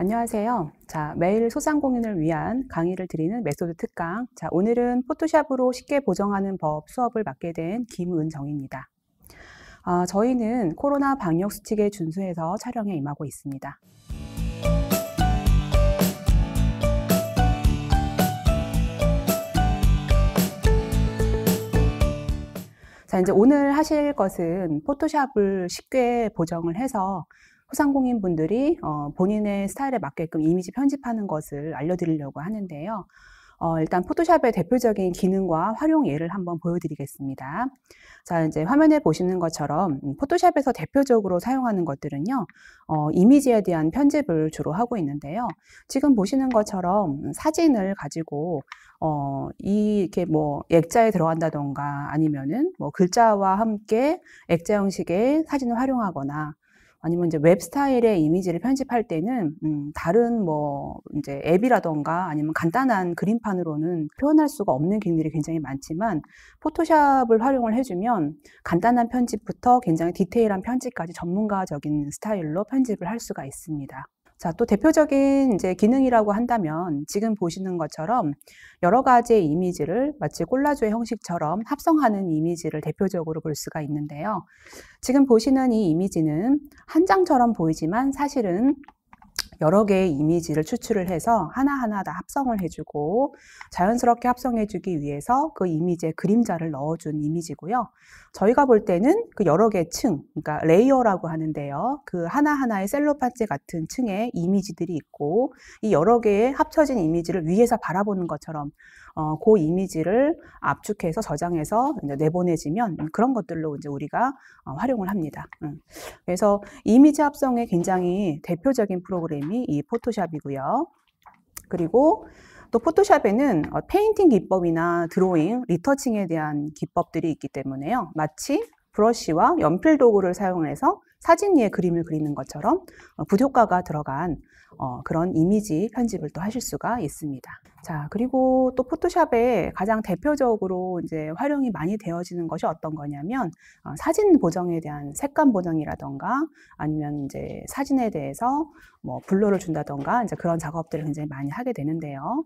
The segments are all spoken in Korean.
안녕하세요. 자, 매일 소상공인을 위한 강의를 드리는 메소드 특강. 자, 오늘은 포토샵으로 쉽게 보정하는 법 수업을 맡게 된 김은정입니다. 저희는 코로나 방역 수칙에 준수해서 촬영에 임하고 있습니다. 자, 이제 오늘 하실 것은 포토샵을 쉽게 보정을 해서 소상공인 분들이 본인의 스타일에 맞게끔 이미지 편집하는 것을 알려드리려고 하는데요. 일단 포토샵의 대표적인 기능과 활용 예를 한번 보여드리겠습니다. 자, 이제 화면에 보시는 것처럼 포토샵에서 대표적으로 사용하는 것들은요, 이미지에 대한 편집을 주로 하고 있는데요. 지금 보시는 것처럼 사진을 가지고 이렇게 뭐 액자에 들어간다던가 아니면은 뭐 글자와 함께 액자 형식의 사진을 활용하거나 아니면 이제 웹 스타일의 이미지를 편집할 때는 다른 뭐 이제 앱이라던가 아니면 간단한 그림판으로는 표현할 수가 없는 기능들이 굉장히 많지만 포토샵을 활용을 해주면 간단한 편집부터 굉장히 디테일한 편집까지 전문가적인 스타일로 편집을 할 수가 있습니다. 자, 또 대표적인 이제 기능이라고 한다면 지금 보시는 것처럼 여러 가지의 이미지를 마치 콜라주의 형식처럼 합성하는 이미지를 대표적으로 볼 수가 있는데요. 지금 보시는 이 이미지는 한 장처럼 보이지만 사실은 여러 개의 이미지를 추출을 해서 하나하나 다 합성을 해주고 자연스럽게 합성해주기 위해서 그 이미지에 그림자를 넣어준 이미지고요. 저희가 볼 때는 그 여러 개의 층, 그러니까 레이어라고 하는데요. 그 하나하나의 셀로판지 같은 층에 이미지들이 있고 이 여러 개의 합쳐진 이미지를 위에서 바라보는 것처럼 그 이미지를 압축해서 저장해서 이제 내보내지면 그런 것들로 이제 우리가 활용을 합니다. 그래서 이미지 합성에 굉장히 대표적인 프로그램이 이 포토샵이고요. 그리고 또 포토샵에는 페인팅 기법이나 드로잉, 리터칭에 대한 기법들이 있기 때문에요. 마치 브러쉬와 연필 도구를 사용해서 사진 위에 그림을 그리는 것처럼 붓효과가 들어간 그런 이미지 편집을 또 하실 수가 있습니다. 자, 그리고 또 포토샵에 가장 대표적으로 이제 활용이 많이 되어지는 것이 어떤 거냐면 사진 보정에 대한 색감 보정이라던가 아니면 이제 사진에 대해서 뭐 블러를 준다던가 이제 그런 작업들을 굉장히 많이 하게 되는데요.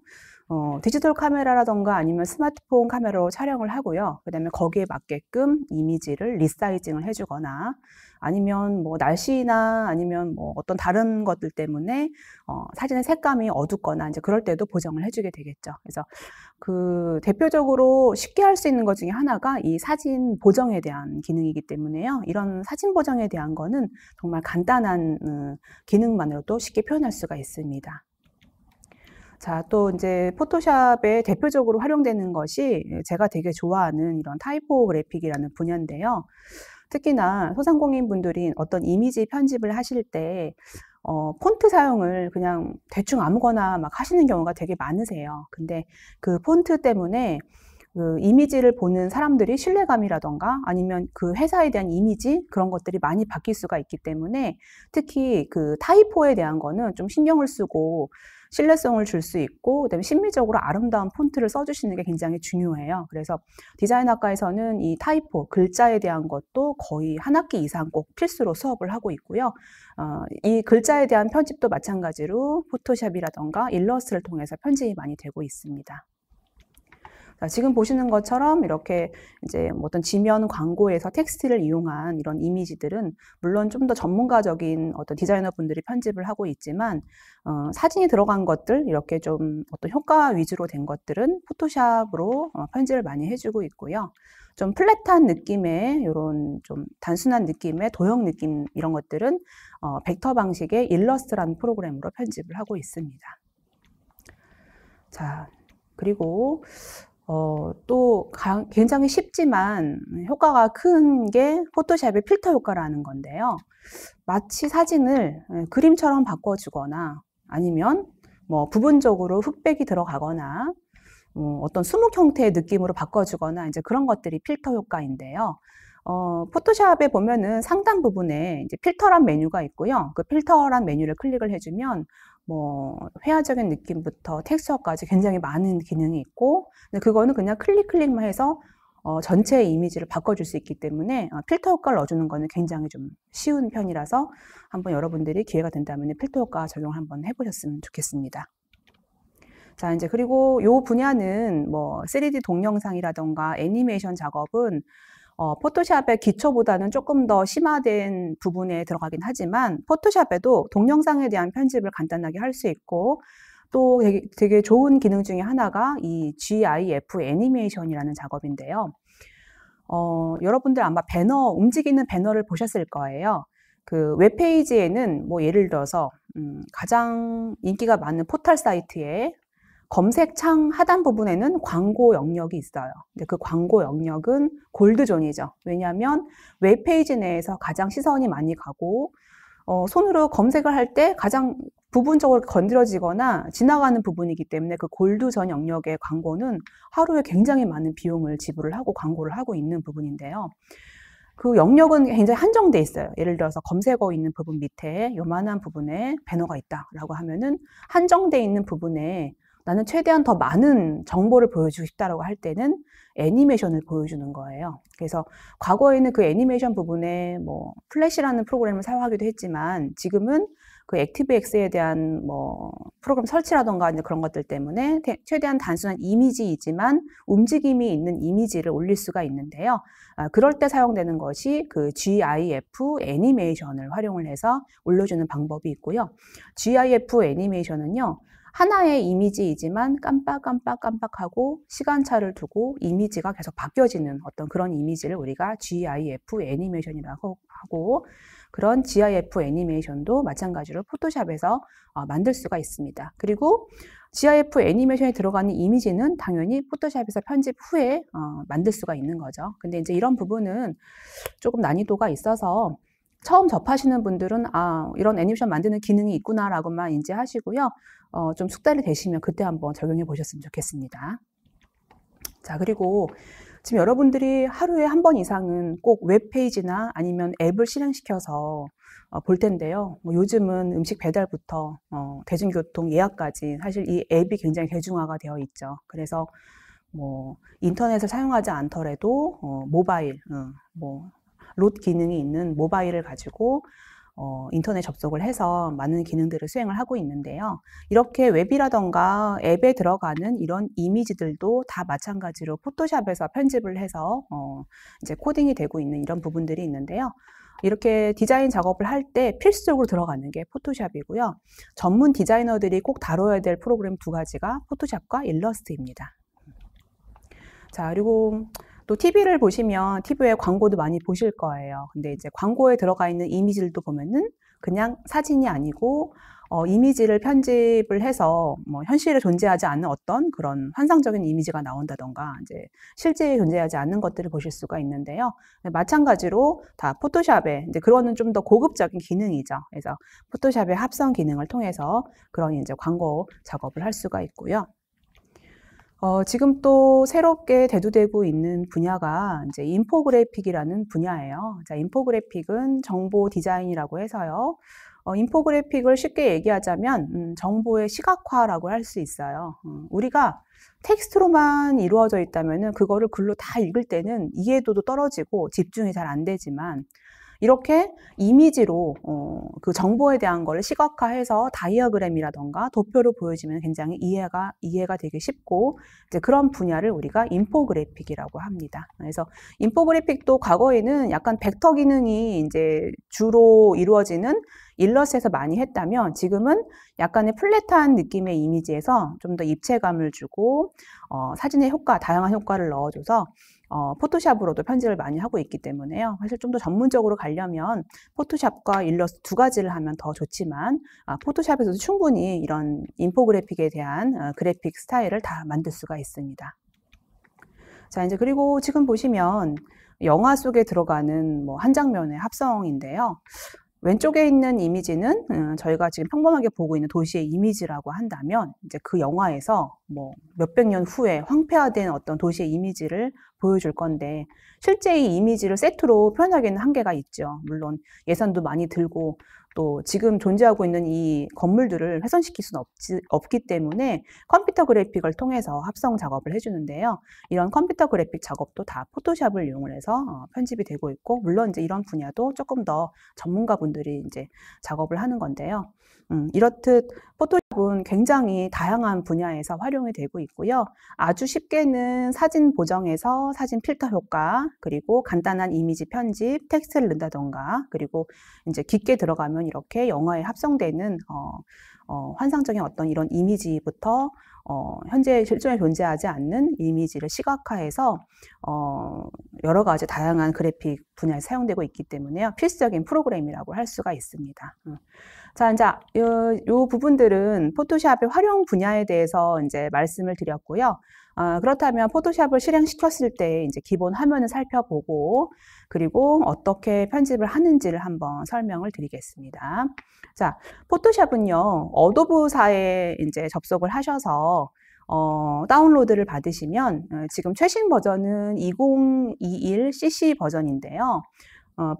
디지털 카메라라던가 아니면 스마트폰 카메라로 촬영을 하고요. 그 다음에 거기에 맞게끔 이미지를 리사이징을 해주거나 아니면 뭐 날씨나 아니면 뭐 어떤 다른 것들 때문에 사진의 색감이 어둡거나 이제 그럴 때도 보정을 해주게 되겠죠. 그래서 그 대표적으로 쉽게 할 수 있는 것 중에 하나가 이 사진 보정에 대한 기능이기 때문에요. 이런 사진 보정에 대한 거는 정말 간단한 기능만으로도 쉽게 표현할 수가 있습니다. 자, 또 이제 포토샵에 대표적으로 활용되는 것이 제가 되게 좋아하는 이런 타이포그래픽이라는 분야인데요. 특히나 소상공인 분들이 어떤 이미지 편집을 하실 때 폰트 사용을 그냥 대충 아무거나 막 하시는 경우가 되게 많으세요. 근데 그 폰트 때문에 그 이미지를 보는 사람들이 신뢰감이라던가 아니면 그 회사에 대한 이미지 그런 것들이 많이 바뀔 수가 있기 때문에 특히 그 타이포에 대한 거는 좀 신경을 쓰고 신뢰성을 줄 수 있고 그다음에 심미적으로 아름다운 폰트를 써주시는 게 굉장히 중요해요. 그래서 디자인학과에서는 이 타이포, 글자에 대한 것도 거의 한 학기 이상 꼭 필수로 수업을 하고 있고요. 이 글자에 대한 편집도 마찬가지로 포토샵이라던가 일러스트를 통해서 편집이 많이 되고 있습니다. 자, 지금 보시는 것처럼 이렇게 이제 어떤 지면 광고에서 텍스트를 이용한 이런 이미지들은 물론 좀 더 전문가적인 어떤 디자이너 분들이 편집을 하고 있지만 사진이 들어간 것들 이렇게 좀 어떤 효과 위주로 된 것들은 포토샵으로 편집을 많이 해주고 있고요. 좀 플랫한 느낌의 이런 좀 단순한 느낌의 도형 느낌 이런 것들은 벡터 방식의 일러스트라는 프로그램으로 편집을 하고 있습니다. 자, 그리고 또 굉장히 쉽지만 효과가 큰 게 포토샵의 필터 효과라는 건데요. 마치 사진을 그림처럼 바꿔주거나 아니면 뭐 부분적으로 흑백이 들어가거나 어떤 수묵 형태의 느낌으로 바꿔주거나 이제 그런 것들이 필터 효과인데요. 포토샵에 보면은 상단 부분에 이제 필터란 메뉴가 있고요. 그 필터란 메뉴를 클릭을 해주면 뭐 회화적인 느낌부터 텍스처까지 굉장히 많은 기능이 있고 근데 그거는 그냥 클릭만 해서 전체 이미지를 바꿔줄 수 있기 때문에 필터 효과를 넣어주는 거는 굉장히 좀 쉬운 편이라서 한번 여러분들이 기회가 된다면 필터 효과 적용 한번 해보셨으면 좋겠습니다. 자, 이제 그리고 요 분야는 뭐 3D 동영상이라던가 애니메이션 작업은 포토샵의 기초보다는 조금 더 심화된 부분에 들어가긴 하지만 포토샵에도 동영상에 대한 편집을 간단하게 할 수 있고 또 되게 좋은 기능 중에 하나가 이 GIF 애니메이션이라는 작업인데요. 여러분들 아마 배너, 움직이는 배너를 보셨을 거예요. 그 웹페이지에는 뭐 예를 들어서 가장 인기가 많은 포털 사이트에 검색창 하단 부분에는 광고 영역이 있어요. 근데 그 광고 영역은 골드존이죠. 왜냐하면 웹페이지 내에서 가장 시선이 많이 가고 손으로 검색을 할 때 가장 부분적으로 건드려지거나 지나가는 부분이기 때문에 그 골드존 영역의 광고는 하루에 굉장히 많은 비용을 지불을 하고 광고를 하고 있는 부분인데요. 그 영역은 굉장히 한정돼 있어요. 예를 들어서 검색어 있는 부분 밑에 요만한 부분에 배너가 있다라고 하면은 한정돼 있는 부분에 나는 최대한 더 많은 정보를 보여주고 싶다라고 할 때는 애니메이션을 보여주는 거예요. 그래서 과거에는 그 애니메이션 부분에 뭐 플래시라는 프로그램을 사용하기도 했지만 지금은 그 액티브엑스에 대한 뭐 프로그램 설치라던가 이제 그런 것들 때문에 최대한 단순한 이미지이지만 움직임이 있는 이미지를 올릴 수가 있는데요. 그럴 때 사용되는 것이 그 GIF 애니메이션을 활용을 해서 올려주는 방법이 있고요. GIF 애니메이션은요. 하나의 이미지이지만 깜빡하고 시간차를 두고 이미지가 계속 바뀌어지는 어떤 그런 이미지를 우리가 GIF 애니메이션이라고 하고 그런 GIF 애니메이션도 마찬가지로 포토샵에서 만들 수가 있습니다. 그리고 GIF 애니메이션에 들어가는 이미지는 당연히 포토샵에서 편집 후에 만들 수가 있는 거죠. 근데 이제 이런 부분은 조금 난이도가 있어서 처음 접하시는 분들은 이런 애니메이션 만드는 기능이 있구나라고만 인지하시고요. 좀 숙달이 되시면 그때 한번 적용해 보셨으면 좋겠습니다. 자, 그리고 지금 여러분들이 하루에 한 번 이상은 꼭 웹페이지나 아니면 앱을 실행시켜서 볼 텐데요. 뭐 요즘은 음식 배달부터 대중교통 예약까지 사실 이 앱이 굉장히 대중화가 되어 있죠. 그래서 뭐 인터넷을 사용하지 않더라도 모바일, 롯 기능이 있는 모바일을 가지고 인터넷 접속을 해서 많은 기능들을 수행을 하고 있는데요. 이렇게 웹이라던가 앱에 들어가는 이런 이미지들도 다 마찬가지로 포토샵에서 편집을 해서 이제 코딩이 되고 있는 이런 부분들이 있는데요. 이렇게 디자인 작업을 할 때 필수적으로 들어가는 게 포토샵이고요. 전문 디자이너들이 꼭 다뤄야 될 프로그램 두 가지가 포토샵과 일러스트입니다. 자, 그리고 또 TV를 보시면 TV에 광고도 많이 보실 거예요. 근데 이제 광고에 들어가 있는 이미지들도 보면은 그냥 사진이 아니고 이미지를 편집을 해서 뭐 현실에 존재하지 않는 어떤 그런 환상적인 이미지가 나온다던가 이제 실제에 존재하지 않는 것들을 보실 수가 있는데요. 마찬가지로 다 포토샵에 이제 그거는 좀 더 고급적인 기능이죠. 그래서 포토샵의 합성 기능을 통해서 그런 이제 광고 작업을 할 수가 있고요. 지금 또 새롭게 대두되고 있는 분야가 이제 인포그래픽이라는 분야예요. 자, 인포그래픽은 정보 디자인이라고 해서요. 인포그래픽을 쉽게 얘기하자면 정보의 시각화라고 할 수 있어요. 우리가 텍스트로만 이루어져 있다면은 그거를 글로 다 읽을 때는 이해도도 떨어지고 집중이 잘 안 되지만 이렇게 이미지로 그 정보에 대한 걸 시각화해서 다이어그램이라던가 도표로 보여지면 굉장히 이해가 되기 쉽고 이제 그런 분야를 우리가 인포그래픽이라고 합니다. 그래서 인포그래픽도 과거에는 약간 벡터 기능이 이제 주로 이루어지는 일러스트에서 많이 했다면 지금은 약간의 플랫한 느낌의 이미지에서 좀 더 입체감을 주고 사진의 다양한 효과를 넣어줘서 포토샵으로도 편집을 많이 하고 있기 때문에요. 사실 좀 더 전문적으로 가려면 포토샵과 일러스트 두 가지를 하면 더 좋지만 포토샵에서도 충분히 이런 인포그래픽에 대한 그래픽 스타일을 다 만들 수가 있습니다. 자, 이제 그리고 지금 보시면 영화 속에 들어가는 뭐 한 장면의 합성인데요. 왼쪽에 있는 이미지는 저희가 지금 평범하게 보고 있는 도시의 이미지라고 한다면 이제 그 영화에서 뭐 몇백 년 후에 황폐화된 어떤 도시의 이미지를 보여줄 건데 실제 이 이미지를 세트로 표현하기에는 한계가 있죠. 물론 예산도 많이 들고 또 지금 존재하고 있는 이 건물들을 훼손시킬 수는 없기 때문에 컴퓨터 그래픽을 통해서 합성 작업을 해주는데요. 이런 컴퓨터 그래픽 작업도 다 포토샵을 이용을 해서 편집이 되고 있고, 물론 이제 이런 분야도 조금 더 전문가분들이 이제 작업을 하는 건데요. 이렇듯 포토샵은 굉장히 다양한 분야에서 활용이 되고 있고요. 아주 쉽게는 사진 보정에서 사진 필터 효과, 그리고 간단한 이미지 편집, 텍스트를 넣는다던가, 그리고 이제 깊게 들어가면 이렇게 영화에 합성되는 환상적인 어떤 이런 이미지부터 현재 실존에 존재하지 않는 이미지를 시각화해서 여러 가지 다양한 그래픽 분야에 사용되고 있기 때문에요. 필수적인 프로그램이라고 할 수가 있습니다. 자, 이제 요 부분들은 포토샵의 활용 분야에 대해서 이제 말씀을 드렸고요. 그렇다면 포토샵을 실행시켰을 때 이제 기본 화면을 살펴보고, 그리고 어떻게 편집을 하는지를 한번 설명을 드리겠습니다. 자, 포토샵은요, 어도브사에 이제 접속을 하셔서 다운로드를 받으시면 지금 최신 버전은 2021 CC 버전인데요.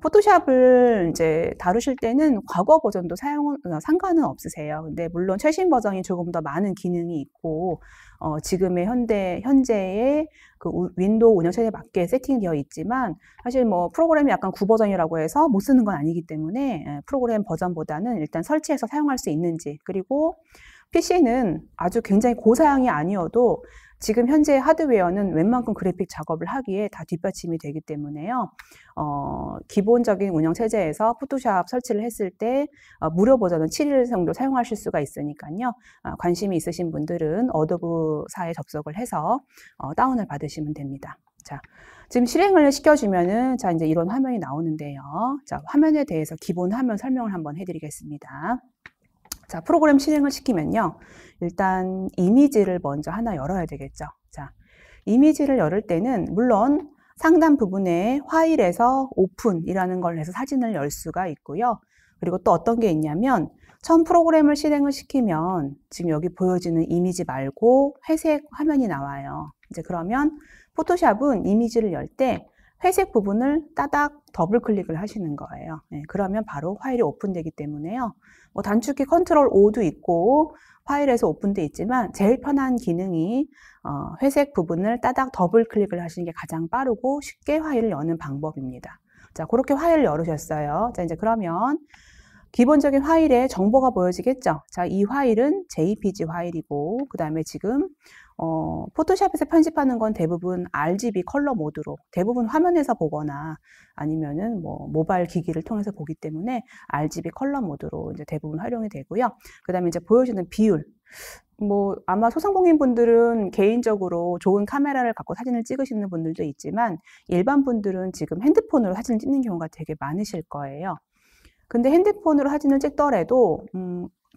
포토샵을 이제 다루실 때는 과거 버전도 상관은 없으세요. 근데 물론 최신 버전이 조금 더 많은 기능이 있고, 지금의 현재의 그 윈도우 운영체제에 맞게 세팅되어 있지만, 사실 뭐 프로그램이 약간 구버전이라고 해서 못 쓰는 건 아니기 때문에 프로그램 버전보다는 일단 설치해서 사용할 수 있는지, 그리고 PC는 아주 굉장히 고사양이 아니어도 지금 현재 하드웨어는 웬만큼 그래픽 작업을 하기에 다 뒷받침이 되기 때문에요. 기본적인 운영체제에서 포토샵 설치를 했을 때 무료 버전은 7일 정도 사용하실 수가 있으니까요. 관심이 있으신 분들은 어도브사에 접속을 해서 다운을 받으시면 됩니다. 자, 지금 실행을 시켜주면은, 자, 이제 이런 화면이 나오는데요. 자, 화면에 대해서 기본 화면 설명을 한번 해드리겠습니다. 자, 프로그램 실행을 시키면요. 일단 이미지를 먼저 하나 열어야 되겠죠. 자, 이미지를 열을 때는 물론 상단 부분에 파일에서 오픈이라는 걸 해서 사진을 열 수가 있고요. 그리고 또 어떤 게 있냐면, 처음 프로그램을 실행을 시키면 지금 여기 보여지는 이미지 말고 회색 화면이 나와요. 이제 그러면 포토샵은 이미지를 열 때 회색 부분을 따닥 더블 클릭을 하시는 거예요. 네, 그러면 바로 파일이 오픈되기 때문에요. 뭐 단축키 컨트롤 O도 있고 파일에서 오픈돼 있지만 제일 편한 기능이 회색 부분을 따닥 더블 클릭을 하시는 게 가장 빠르고 쉽게 파일을 여는 방법입니다. 자, 그렇게 파일을 열으셨어요. 자, 이제 그러면 기본적인 파일에 정보가 보여지겠죠. 자, 이 파일은 JPG 파일이고, 그 다음에 지금 포토샵에서 편집하는 건 대부분 RGB 컬러 모드로 대부분 화면에서 보거나 아니면은 뭐 모바일 기기를 통해서 보기 때문에 RGB 컬러 모드로 이제 대부분 활용이 되고요. 그 다음에 이제 보여주는 비율. 뭐 아마 소상공인 분들은 개인적으로 좋은 카메라를 갖고 사진을 찍으시는 분들도 있지만, 일반 분들은 지금 핸드폰으로 사진을 찍는 경우가 되게 많으실 거예요. 근데 핸드폰으로 사진을 찍더라도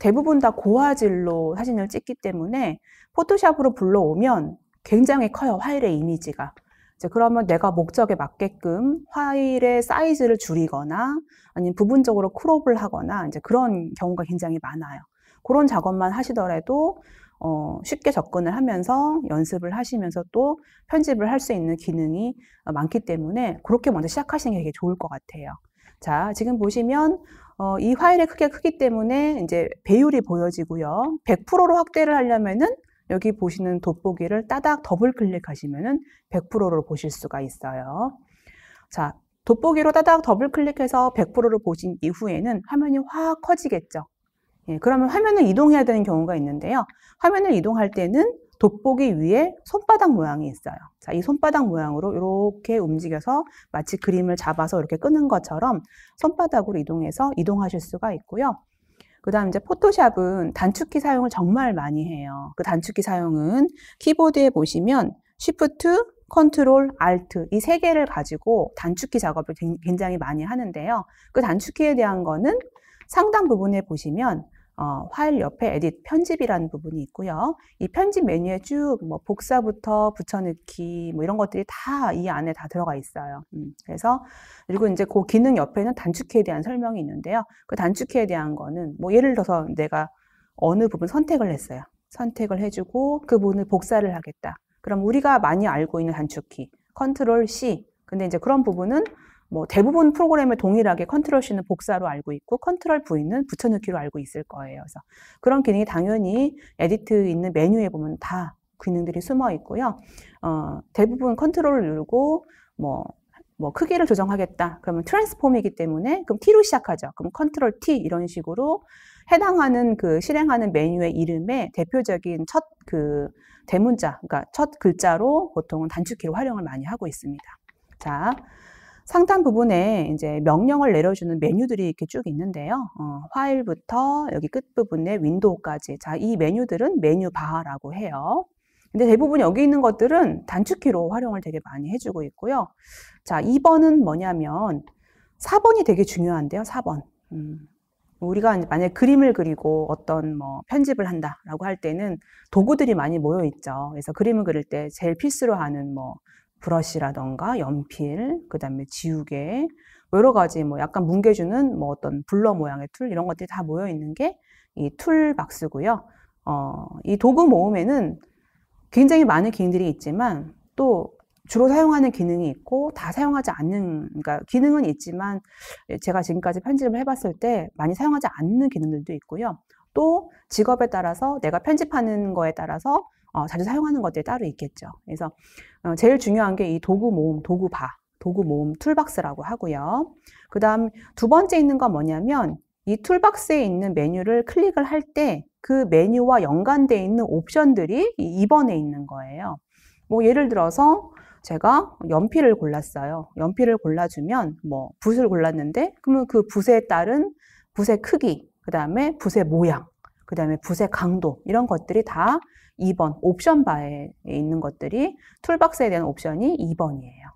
대부분 다 고화질로 사진을 찍기 때문에 포토샵으로 불러오면 굉장히 커요, 파일의 이미지가. 이제 그러면 내가 목적에 맞게끔 파일의 사이즈를 줄이거나 아니면 부분적으로 크롭을 하거나 이제 그런 경우가 굉장히 많아요. 그런 작업만 하시더라도 쉽게 접근을 하면서 연습을 하시면서 또 편집을 할 수 있는 기능이 많기 때문에 그렇게 먼저 시작하시는 게 되게 좋을 것 같아요. 자, 지금 보시면 이 파일의 크기가 크기 때문에 이제 배율이 보여지고요. 100%로 확대를 하려면은 여기 보시는 돋보기를 따닥 더블 클릭하시면은 100%로 보실 수가 있어요. 자, 돋보기로 따닥 더블 클릭해서 100%로 보신 이후에는 화면이 확 커지겠죠. 예, 그러면 화면을 이동해야 되는 경우가 있는데요. 화면을 이동할 때는 돋보기 위에 손바닥 모양이 있어요. 자, 이 손바닥 모양으로 이렇게 움직여서 마치 그림을 잡아서 이렇게 끄는 것처럼 손바닥으로 이동해서 이동하실 수가 있고요. 그 다음 이제 포토샵은 단축키 사용을 정말 많이 해요. 그 단축키 사용은 키보드에 보시면 Shift, Ctrl, Alt 이 세 개를 가지고 단축키 작업을 굉장히 많이 하는데요. 그 단축키에 대한 거는 상단 부분에 보시면 파일 옆에 에딧, 편집이라는 부분이 있고요. 이 편집 메뉴에 쭉 뭐 복사부터 붙여넣기 뭐 이런 것들이 다 이 안에 다 들어가 있어요. 그래서 그리고 이제 그 기능 옆에는 단축키에 대한 설명이 있는데요. 그 단축키에 대한 거는 뭐 예를 들어서 내가 어느 부분 선택을 했어요. 선택을 해주고 그 부분을 복사를 하겠다. 그럼 우리가 많이 알고 있는 단축키, Ctrl C. 근데 이제 그런 부분은 뭐 대부분 프로그램을 동일하게 컨트롤 C는 복사로 알고 있고 컨트롤 V는 붙여넣기로 알고 있을 거예요. 그래서 그런 기능이 당연히 에디트 있는 메뉴에 보면 다 기능들이 숨어 있고요. 대부분 컨트롤을 누르고 뭐 크기를 조정하겠다. 그러면 트랜스폼이기 때문에 그럼 T로 시작하죠. 그럼 컨트롤 T 이런 식으로 해당하는 그 실행하는 메뉴의 이름에 대표적인 첫 그 대문자, 그러니까 첫 글자로 보통은 단축키로 활용을 많이 하고 있습니다. 자, 상단 부분에 이제 명령을 내려주는 메뉴들이 이렇게 쭉 있는데요. 파일부터 여기 끝부분에 윈도우까지. 자, 이 메뉴들은 메뉴바라고 해요. 근데 대부분 여기 있는 것들은 단축키로 활용을 되게 많이 해주고 있고요. 자, 2번은 뭐냐면 4번이 되게 중요한데요. 4번. 우리가 만약에 그림을 그리고 어떤 뭐 편집을 한다라고 할 때는 도구들이 많이 모여 있죠. 그래서 그림을 그릴 때 제일 필수로 하는 뭐 브러쉬라던가 연필, 그 다음에 지우개, 여러 가지 뭐 약간 뭉개주는 뭐 어떤 블러 모양의 툴 이런 것들이 다 모여 있는 게 이 툴박스고요. 이 도구 모음에는 굉장히 많은 기능들이 있지만 또 주로 사용하는 기능이 있고 다 사용하지 않는, 그러니까 기능은 있지만 제가 지금까지 편집을 해봤을 때 많이 사용하지 않는 기능들도 있고요. 또 직업에 따라서 내가 편집하는 거에 따라서 자주 사용하는 것들이 따로 있겠죠. 그래서 제일 중요한 게 이 도구 모음, 도구 모음 툴박스라고 하고요. 그 다음 두 번째 있는 건 뭐냐면 이 툴박스에 있는 메뉴를 클릭을 할 때 그 메뉴와 연관되어 있는 옵션들이 2번에 있는 거예요. 뭐 예를 들어서 제가 연필을 골랐어요. 연필을 골라주면 뭐 붓을 골랐는데 그러면 그 붓에 따른 붓의 크기, 그 다음에 붓의 모양, 그 다음에 붓의 강도 이런 것들이 다 2번 옵션 바에 있는 것들이 툴박스에 대한 옵션이 2번이에요.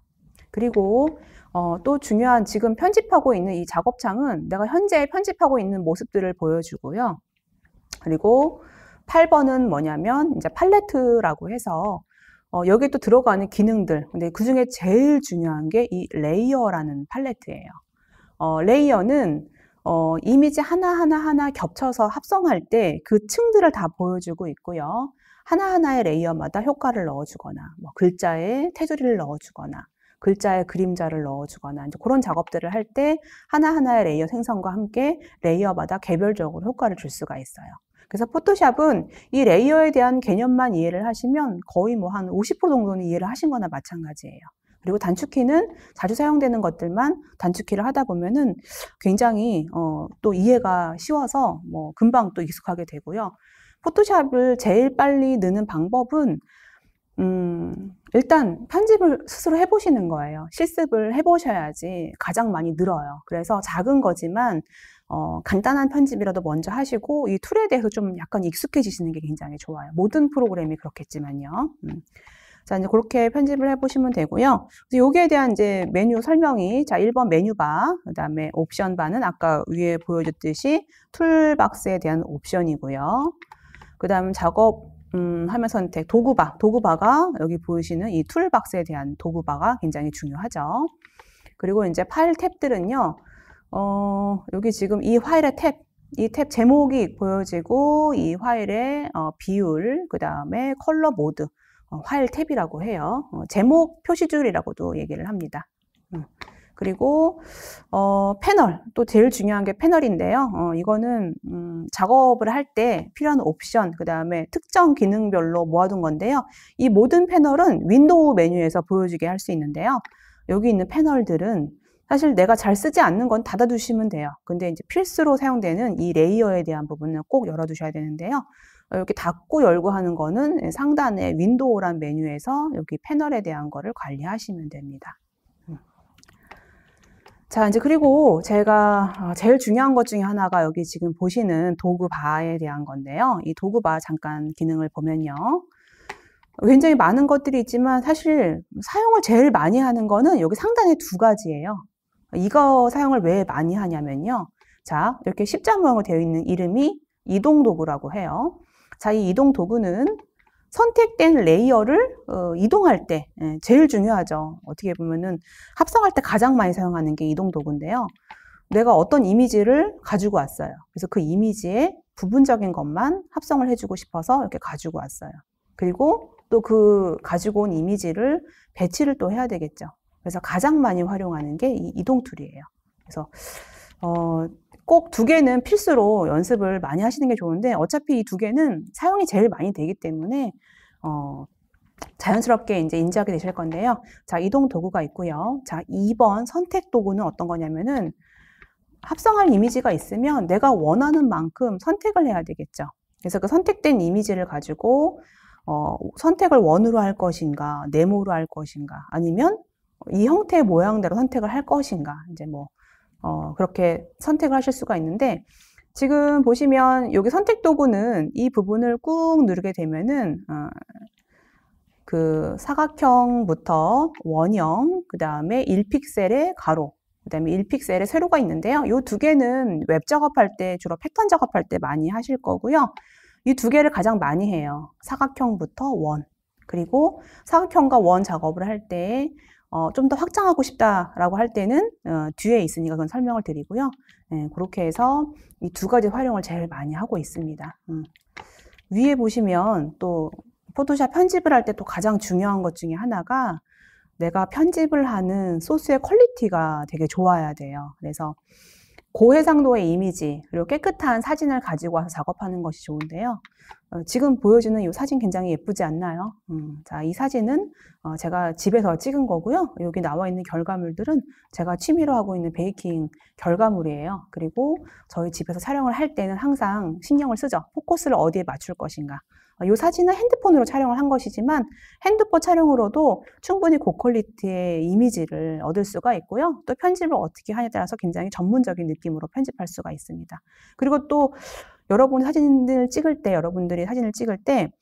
그리고 또 중요한 지금 편집하고 있는 이 작업창은 내가 현재 편집하고 있는 모습들을 보여주고요. 그리고 8번은 뭐냐면 이제 팔레트라고 해서 여기 또 들어가는 기능들, 근데 그 중에 제일 중요한 게 이 레이어라는 팔레트예요. 레이어는 이미지 하나하나 겹쳐서 합성할 때 그 층들을 다 보여주고 있고요. 하나하나의 레이어마다 효과를 넣어주거나, 뭐 글자에 테두리를 넣어주거나, 글자에 그림자를 넣어주거나, 이제 그런 작업들을 할 때 하나하나의 레이어 생성과 함께 레이어마다 개별적으로 효과를 줄 수가 있어요. 그래서 포토샵은 이 레이어에 대한 개념만 이해를 하시면 거의 뭐 한 50% 정도는 이해를 하신 거나 마찬가지예요. 그리고 단축키는 자주 사용되는 것들만 단축키를 하다 보면은 굉장히 또 이해가 쉬워서 뭐 금방 또 익숙하게 되고요. 포토샵을 제일 빨리 느는 방법은 일단 편집을 스스로 해보시는 거예요. 실습을 해보셔야지 가장 많이 늘어요. 그래서 작은 거지만 간단한 편집이라도 먼저 하시고 이 툴에 대해서 좀 약간 익숙해지시는 게 굉장히 좋아요. 모든 프로그램이 그렇겠지만요. 자, 이제 그렇게 편집을 해보시면 되고요. 그래서 여기에 대한 이제 메뉴 설명이, 자, 1번 메뉴바, 그 다음에 옵션바는 아까 위에 보여줬듯이 툴박스에 대한 옵션이고요. 그 다음 작업, 화면 선택, 도구바가 여기 보이시는 이 툴박스에 대한 도구바가 굉장히 중요하죠. 그리고 이제 파일 탭들은요, 여기 지금 이 파일의 탭, 이 탭 제목이 보여지고 이 파일의 비율, 그 다음에 컬러 모드, 파일 탭이라고 해요. 제목 표시줄이라고도 얘기를 합니다. 그리고 패널, 또 제일 중요한 게 패널인데요. 이거는 작업을 할 때 필요한 옵션, 그 다음에 특정 기능별로 모아둔 건데요. 이 모든 패널은 윈도우 메뉴에서 보여지게 할 수 있는데요. 여기 있는 패널들은 사실 내가 잘 쓰지 않는 건 닫아두시면 돼요. 근데 이제 필수로 사용되는 이 레이어에 대한 부분은 꼭 열어두셔야 되는데요. 이렇게 닫고 열고 하는 거는 상단에 윈도우란 메뉴에서 여기 패널에 대한 거를 관리하시면 됩니다. 자, 이제 그리고 제가 제일 중요한 것 중에 하나가 여기 지금 보시는 도구바에 대한 건데요. 이 도구바 잠깐 기능을 보면요. 굉장히 많은 것들이 있지만 사실 사용을 제일 많이 하는 거는 여기 상단에 두 가지예요. 이거 사용을 왜 많이 하냐면요. 자, 이렇게 십자 모양으로 되어 있는 이름이 이동 도구라고 해요. 자, 이 이동 도구는 선택된 레이어를 이동할 때 제일 중요하죠. 어떻게 보면은 합성할 때 가장 많이 사용하는 게 이동 도구인데요. 내가 어떤 이미지를 가지고 왔어요. 그래서 그 이미지의 부분적인 것만 합성을 해주고 싶어서 이렇게 가지고 왔어요. 그리고 또 그 가지고 온 이미지를 배치를 또 해야 되겠죠. 그래서 가장 많이 활용하는 게 이 이동 툴이에요. 그래서 꼭 두 개는 필수로 연습을 많이 하시는 게 좋은데 어차피 이 두 개는 사용이 제일 많이 되기 때문에 자연스럽게 이제 인지하게 되실 건데요. 자, 이동 도구가 있고요. 자, 2번 선택 도구는 어떤 거냐면은 합성할 이미지가 있으면 내가 원하는 만큼 선택을 해야 되겠죠. 그래서 그 선택된 이미지를 가지고 선택을 원으로 할 것인가, 네모로 할 것인가, 아니면 이 형태의 모양대로 선택을 할 것인가, 이제 뭐 그렇게 선택을 하실 수가 있는데 지금 보시면 여기 선택 도구는 이 부분을 꾹 누르게 되면은 그 사각형부터 원형, 그 다음에 1픽셀의 가로, 그 다음에 1픽셀의 세로가 있는데요. 이 두 개는 웹 작업할 때, 주로 패턴 작업할 때 많이 하실 거고요. 이 두 개를 가장 많이 해요. 사각형부터 원. 그리고 사각형과 원 작업을 할 때, 좀 더 확장하고 싶다라고 할 때는 뒤에 있으니까 그건 설명을 드리고요. 네, 그렇게 해서 이 두 가지 활용을 제일 많이 하고 있습니다. 위에 보시면 또 포토샵 편집을 할 때 또 가장 중요한 것 중에 하나가 내가 편집을 하는 소스의 퀄리티가 되게 좋아야 돼요. 그래서 고해상도의 이미지 그리고 깨끗한 사진을 가지고 와서 작업하는 것이 좋은데요. 지금 보여주는 이 사진 굉장히 예쁘지 않나요? 자, 이 사진은 제가 집에서 찍은 거고요. 여기 나와 있는 결과물들은 제가 취미로 하고 있는 베이킹 결과물이에요. 그리고 저희 집에서 촬영을 할 때는 항상 신경을 쓰죠. 포커스를 어디에 맞출 것인가. 이 사진은 핸드폰으로 촬영을 한 것이지만 핸드폰 촬영으로도 충분히 고퀄리티의 이미지를 얻을 수가 있고요. 또 편집을 어떻게 하냐에 따라서 굉장히 전문적인 느낌으로 편집할 수가 있습니다. 그리고 또 여러분들이 사진을 찍을 때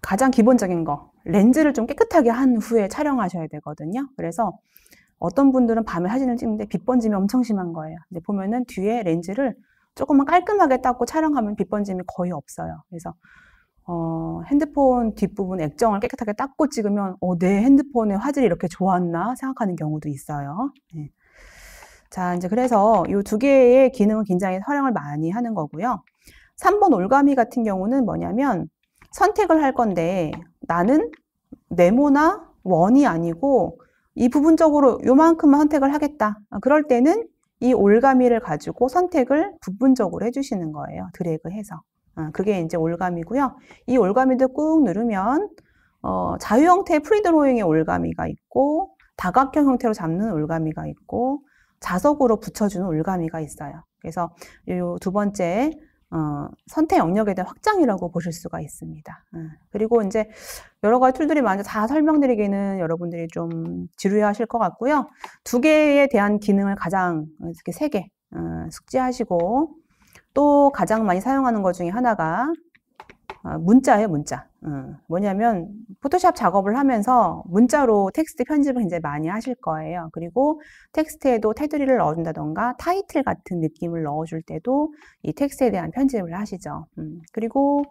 가장 기본적인 거 렌즈를 좀 깨끗하게 한 후에 촬영하셔야 되거든요. 그래서 어떤 분들은 밤에 사진을 찍는데 빛 번짐이 엄청 심한 거예요. 이제 보면은 뒤에 렌즈를 조금만 깔끔하게 닦고 촬영하면 빛 번짐이 거의 없어요. 그래서 핸드폰 뒷부분 액정을 깨끗하게 닦고 찍으면 내 핸드폰의 화질이 이렇게 좋았나 생각하는 경우도 있어요. 네. 자, 이제 그래서 이 두 개의 기능은 굉장히 활용을 많이 하는 거고요. 3번 올가미 같은 경우는 뭐냐면 선택을 할 건데 나는 네모나 원이 아니고 이 부분적으로 요만큼만 선택을 하겠다. 그럴 때는 이 올가미를 가지고 선택을 부분적으로 해주시는 거예요. 드래그해서. 그게 이제 올가미고요. 이 올가미도 꾹 누르면 자유 형태의 프리드로잉의 올가미가 있고 다각형 형태로 잡는 올가미가 있고 자석으로 붙여주는 올가미가 있어요. 그래서 이 두 번째 선택 영역에 대한 확장이라고 보실 수가 있습니다. 그리고 이제 여러 가지 툴들이 많은데 다 설명드리기는 여러분들이 좀 지루해하실 것 같고요. 두 개에 대한 기능을 가장 이렇게 3개 숙지하시고 또 가장 많이 사용하는 것 중에 하나가 문자예요, 문자. 뭐냐면 포토샵 작업을 하면서 문자로 텍스트 편집을 굉장히 많이 하실 거예요. 그리고 텍스트에도 테두리를 넣어준다던가 타이틀 같은 느낌을 넣어줄 때도 이 텍스트에 대한 편집을 하시죠. 그리고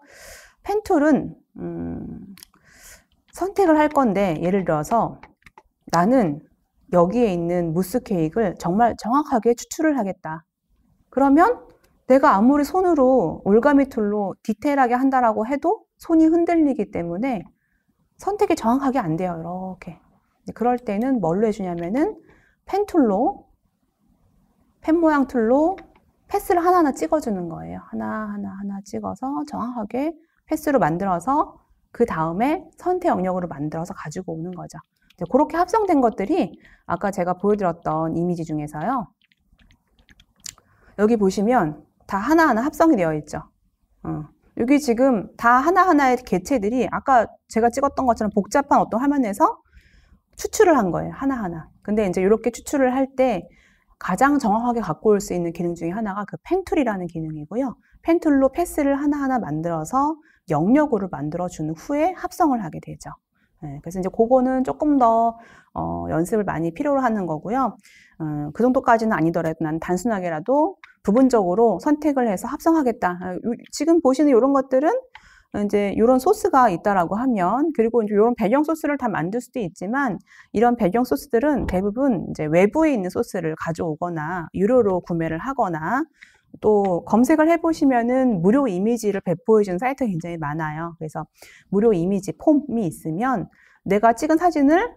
펜툴은 선택을 할 건데 예를 들어서 나는 여기에 있는 무스 케이크를 정말 정확하게 추출을 하겠다. 그러면 내가 아무리 손으로 올가미 툴로 디테일하게 한다라고 해도 손이 흔들리기 때문에 선택이 정확하게 안 돼요. 이렇게. 그럴 때는 뭘로 해주냐면은 펜 모양 툴로 패스를 하나하나 찍어주는 거예요. 하나하나 찍어서 정확하게 패스로 만들어서 그 다음에 선택 영역으로 만들어서 가지고 오는 거죠. 그렇게 합성된 것들이 아까 제가 보여드렸던 이미지 중에서요. 여기 보시면 다 하나하나 합성이 되어 있죠. 여기 지금 다 하나하나의 개체들이 아까 제가 찍었던 것처럼 복잡한 어떤 화면에서 추출을 한 거예요. 하나하나. 근데 이제 이렇게 추출을 할 때 가장 정확하게 갖고 올 수 있는 기능 중에 하나가 그 펜툴이라는 기능이고요. 펜툴로 패스를 하나하나 만들어서 영역으로 만들어준 후에 합성을 하게 되죠. 네, 그래서 이제 그거는 조금 더 연습을 많이 필요로 하는 거고요. 그 정도까지는 아니더라도 난 단순하게라도 부분적으로 선택을 해서 합성하겠다. 지금 보시는 이런 것들은 이제 이런 소스가 있다라고 하면, 그리고 이제 이런 배경 소스를 다 만들 수도 있지만, 이런 배경 소스들은 대부분 이제 외부에 있는 소스를 가져오거나, 유료로 구매를 하거나, 또 검색을 해보시면은 무료 이미지를 배포해주는 사이트가 굉장히 많아요. 그래서 무료 이미지 폼이 있으면 내가 찍은 사진을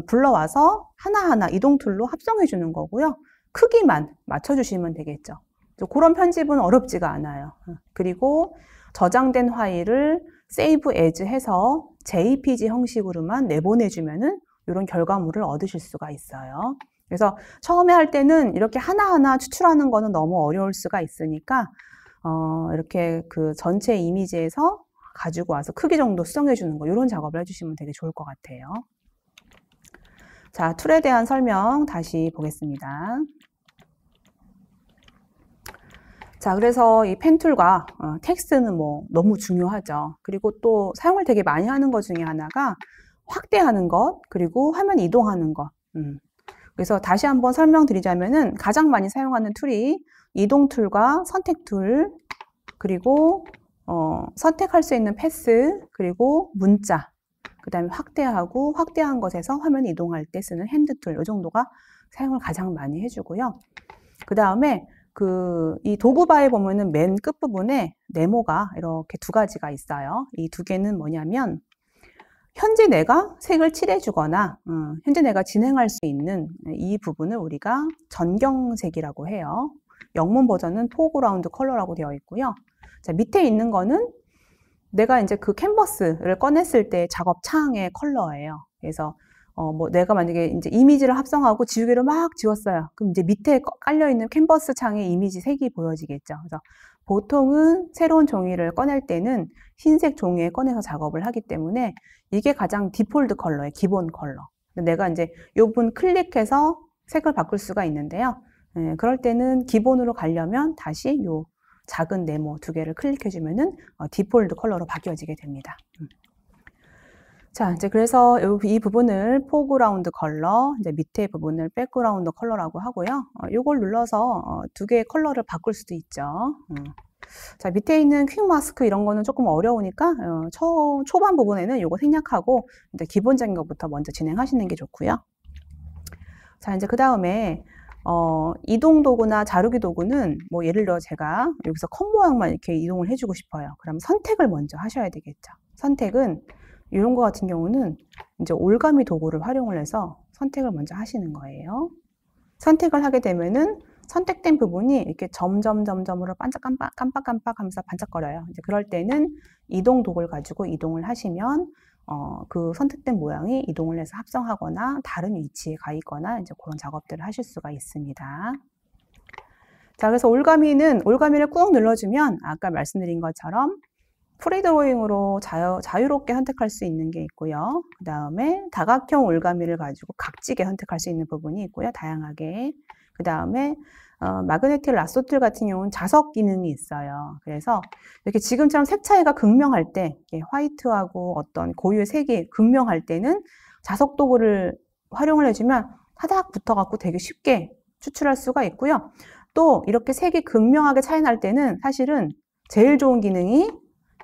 불러와서 하나하나 이동 툴로 합성해 주는 거고요. 크기만 맞춰주시면 되겠죠. 그런 편집은 어렵지가 않아요. 그리고 저장된 파일을 Save As 해서 JPG 형식으로만 내보내주면은 이런 결과물을 얻으실 수가 있어요. 그래서 처음에 할 때는 이렇게 하나하나 추출하는 거는 너무 어려울 수가 있으니까 이렇게 그 전체 이미지에서 가지고 와서 크기 정도 수정해 주는 거, 이런 작업을 해주시면 되게 좋을 것 같아요. 자, 툴에 대한 설명 다시 보겠습니다. 자, 그래서 이 펜툴과 텍스트는 뭐 너무 중요하죠. 그리고 또 사용을 되게 많이 하는 것 중에 하나가 확대하는 것, 그리고 화면 이동하는 것. 그래서 다시 한번 설명드리자면은 가장 많이 사용하는 툴이 이동 툴과 선택 툴, 그리고 선택할 수 있는 패스, 그리고 문자, 그 다음에 확대하고 확대한 것에서 화면 이동할 때 쓰는 핸드 툴, 이 정도가 사용을 가장 많이 해주고요. 그 다음에 이 도구바에 보면은 맨 끝부분에 네모가 이렇게 두 가지가 있어요. 이 두 개는 뭐냐면 현재 내가 색을 칠해주거나 현재 내가 진행할 수 있는 이 부분을 우리가 전경색이라고 해요. 영문 버전은 포그라운드 컬러라고 되어 있고요. 자, 밑에 있는 거는 내가 이제 그 캔버스를 꺼냈을 때 작업 창의 컬러예요. 그래서 뭐 내가 만약에 이제 이미지를 합성하고 지우개로 막 지웠어요. 그럼 이제 밑에 깔려있는 캔버스 창에 이미지 색이 보여지겠죠. 그래서 보통은 새로운 종이를 꺼낼 때는 흰색 종이에 꺼내서 작업을 하기 때문에 이게 가장 디폴트 컬러의 기본 컬러. 내가 이제 이 부분 클릭해서 색을 바꿀 수가 있는데요. 그럴 때는 기본으로 가려면 다시 요 작은 네모 두 개를 클릭해주면은 디폴트 컬러로 바뀌어지게 됩니다. 자, 이제 그래서 이 부분을 포그라운드 컬러, 이제 밑에 부분을 백그라운드 컬러라고 하고요. 요걸 눌러서 두 개의 컬러를 바꿀 수도 있죠. 자, 밑에 있는 퀵 마스크 이런 거는 조금 어려우니까 초반 부분에는 요거 생략하고 이제 기본적인 것부터 먼저 진행하시는 게 좋고요. 자, 이제 그 다음에 이동 도구나 자르기 도구는 뭐 예를 들어 제가 여기서 컵 모양만 이렇게 이동을 해주고 싶어요. 그럼 선택을 먼저 하셔야 되겠죠. 선택은 이런 거 같은 경우는 이제 올가미 도구를 활용을 해서 선택을 먼저 하시는 거예요. 선택을 하게 되면은 선택된 부분이 이렇게 점점점점으로 깜빡깜빡 하면서 반짝거려요. 이제 그럴 때는 이동 도구를 가지고 이동을 하시면 그 선택된 모양이 이동을 해서 합성하거나 다른 위치에 가 있거나 이제 그런 작업들을 하실 수가 있습니다. 자, 그래서 올가미를 꾹 눌러주면 아까 말씀드린 것처럼 프리드로잉으로 자유롭게 선택할 수 있는 게 있고요. 그 다음에 다각형 올가미를 가지고 각지게 선택할 수 있는 부분이 있고요. 다양하게. 그 다음에 마그네틱 라쏘 툴 같은 경우는 자석 기능이 있어요. 그래서 이렇게 지금처럼 색 차이가 극명할 때, 화이트하고 어떤 고유의 색이 극명할 때는 자석 도구를 활용을 해주면 타닥 붙어갖고 되게 쉽게 추출할 수가 있고요. 또 이렇게 색이 극명하게 차이 날 때는 사실은 제일 좋은 기능이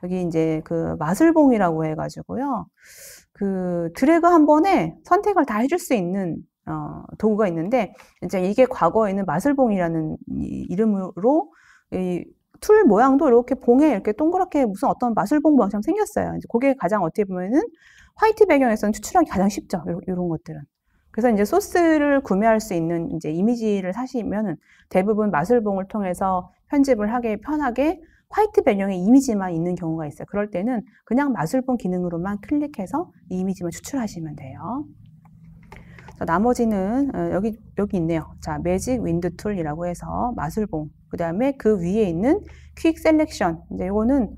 여기 이제 그 마술봉이라고 해가지고요. 그 드래그 한 번에 선택을 다 해줄 수 있는 도구가 있는데, 이제 이게 과거에는 마술봉이라는 이름으로 이 툴 모양도 이렇게 봉에 이렇게 동그랗게 무슨 어떤 마술봉 모양처럼 생겼어요. 이제 그게 가장 어떻게 보면은 화이트 배경에서는 추출하기 가장 쉽죠. 이런 것들은. 그래서 이제 소스를 구매할 수 있는 이제 이미지를 사시면은 대부분 마술봉을 통해서 편집을 하기 편하게 화이트 배경에 이미지만 있는 경우가 있어요. 그럴 때는 그냥 마술봉 기능으로만 클릭해서 이 이미지만 추출하시면 돼요. 자, 나머지는 여기 있네요. 자, 매직 윈드 툴이라고 해서 마술봉, 그 다음에 그 위에 있는 퀵 셀렉션. 이제 이거는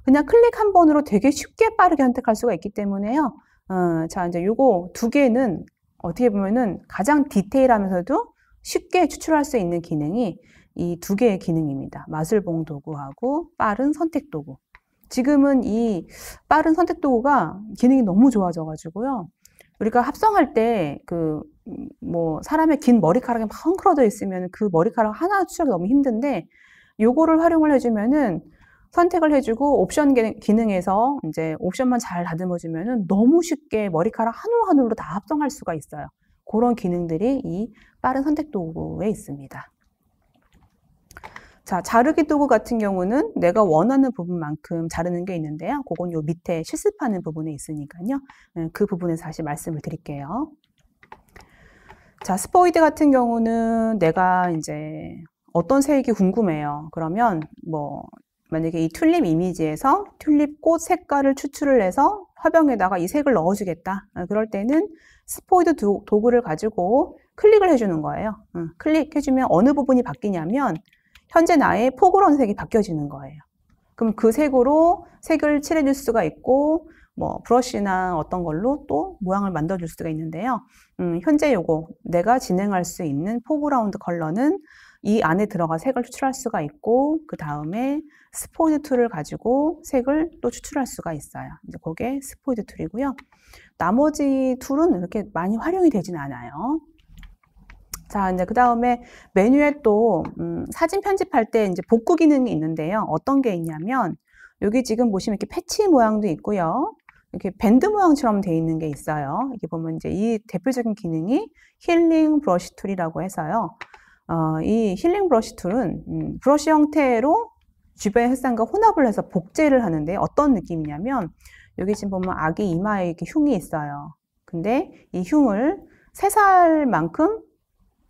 그냥 클릭 한 번으로 되게 쉽게 빠르게 선택할 수가 있기 때문에요. 자, 이제 요거 두 개는 어떻게 보면은 가장 디테일하면서도 쉽게 추출할 수 있는 기능이 이 두 개의 기능입니다. 마술봉 도구하고 빠른 선택 도구. 지금은 이 빠른 선택 도구가 기능이 너무 좋아져가지고요. 우리가 합성할 때 뭐 사람의 긴 머리카락이 막 헝클어져 있으면 그 머리카락 하나 추출하기 너무 힘든데, 요거를 활용을 해주면은 선택을 해주고 옵션 기능에서 이제 옵션만 잘 다듬어주면은 너무 쉽게 머리카락 한 올 한 올로 다 합성할 수가 있어요. 그런 기능들이 이 빠른 선택 도구에 있습니다. 자, 자르기 도구 같은 경우는 내가 원하는 부분만큼 자르는 게 있는데요. 그건 요 밑에 실습하는 부분에 있으니까요. 그 부분에서 다시 말씀을 드릴게요. 자, 스포이드 같은 경우는 내가 이제 어떤 색이 궁금해요. 그러면 뭐 만약에 이 튤립 이미지에서 튤립 꽃 색깔을 추출을 해서 화병에다가 이 색을 넣어주겠다. 그럴 때는 스포이드 도구를 가지고 클릭을 해주는 거예요. 클릭해주면 어느 부분이 바뀌냐면 현재 나의 포그라운드 색이 바뀌어지는 거예요. 그럼 그 색으로 색을 칠해줄 수가 있고 뭐 브러쉬나 어떤 걸로 또 모양을 만들어줄 수가 있는데요. 현재 요거 내가 진행할 수 있는 포그라운드 컬러는 이 안에 들어가 색을 추출할 수가 있고 그 다음에 스포이드 툴을 가지고 색을 또 추출할 수가 있어요. 이제 그게 스포이드 툴이고요. 나머지 툴은 이렇게 많이 활용이 되진 않아요. 자, 이제 그 다음에 메뉴에 또 사진 편집할 때 이제 복구 기능이 있는데요. 어떤 게 있냐면 여기 지금 보시면 이렇게 패치 모양도 있고요. 이렇게 밴드 모양처럼 되어 있는 게 있어요. 이게 보면 이제 이 대표적인 기능이 힐링 브러쉬 툴이라고 해서요. 이 힐링 브러쉬 툴은 브러쉬 형태로 주변의 색상과 혼합을 해서 복제를 하는데 어떤 느낌이냐면 여기 지금 보면 아기 이마에 이렇게 흉이 있어요. 근데 이 흉을 3살만큼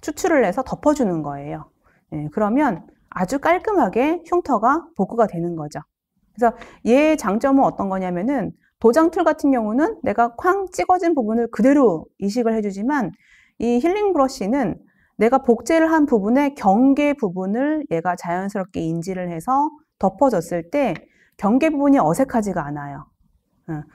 추출을 해서 덮어주는 거예요. 그러면 아주 깔끔하게 흉터가 복구가 되는 거죠. 그래서 얘의 장점은 어떤 거냐면은 도장 툴 같은 경우는 내가 쾅 찍어진 부분을 그대로 이식을 해주지만 이 힐링 브러쉬는 내가 복제를 한 부분의 경계 부분을 얘가 자연스럽게 인지를 해서 덮어줬을 때 경계 부분이 어색하지가 않아요.